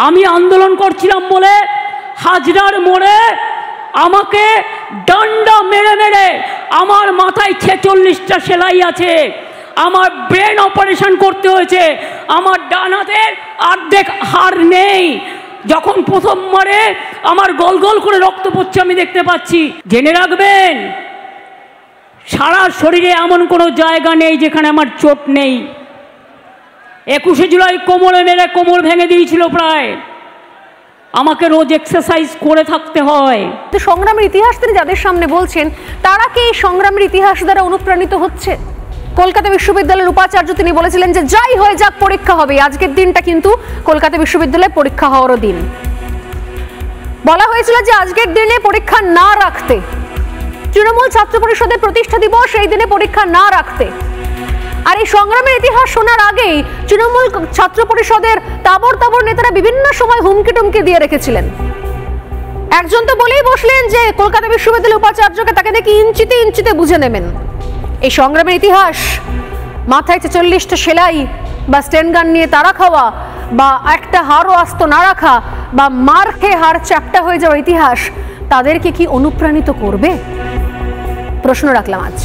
আমি আন্দোলন করছিলাম বলে হাজরার মোড়ে আমাকে ডান্ডা মেরে মেরে, আমার মাথায় 46টা সেলাই আছে, আমার ব্রেন অপারেশন করতে হয়েছে, আমার ডান হাতের অর্ধেক হাড় নেই। যখন প্রথম মারে আমার গোল গোল করে রক্ত পড়ছে আমি দেখতে পাচ্ছি। জেনে রাখবেন, সারা শরীরে এমন কোনো জায়গা নেই যেখানে আমার চোট নেই। 21শে জুলাই কোমরে মেরে কোমর ভেঙে দিয়েছিল প্রায়। আমাকে রোজ এক্সারসাইজ করে থাকতে হয়। তো সংগ্রামের ইতিহাস তিনি যাদের সামনে বলছেন, তারা কি এই সংগ্রামের ইতিহাস দ্বারা অনুপ্রাণিত হচ্ছে? কলকাতা বিশ্ববিদ্যালয়ের উপাচার্য তিনি বলেছিলেন যে যাই হয়ে যাক পরীক্ষা হবে। আজকের দিনটা কিন্তু কলকাতা বিশ্ববিদ্যালয়ে পরীক্ষা হওয়ারও দিন। বলা হয়েছিল যে আজকের দিনে পরীক্ষা না রাখতে, তৃণমূল ছাত্র পরিষদের প্রতিষ্ঠা দিবস সেই দিনে পরীক্ষা না রাখতে। আর এই সংগ্রামের ইতিহাস শোনার আগেই তৃণমূল ছাত্র পরিষদের তাবর তাবর নেতারা বিভিন্ন সময় হুমকি টুমকি দিয়ে রেখেছিলেন। একজন তো বলেই বসলেন যে কলকাতা বিশ্ববিদ্যালয়ের উপাচার্যকে তাকে দেখি ইঞ্চিতে ইঞ্চিতে বুঝে নেবেন। এই সংগ্রামের ইতিহাস, মাথায় 46টা সেলাই বা স্টেন গান নিয়ে তারা খাওয়া, বা একটা হাড়ও আস্ত না রাখা, বা মার খেয়ে হাড় চ্যাপ্টা হয়ে যাওয়ার ইতিহাস তাদেরকে কি অনুপ্রাণিত করবে? প্রশ্ন রাখলাম আজ।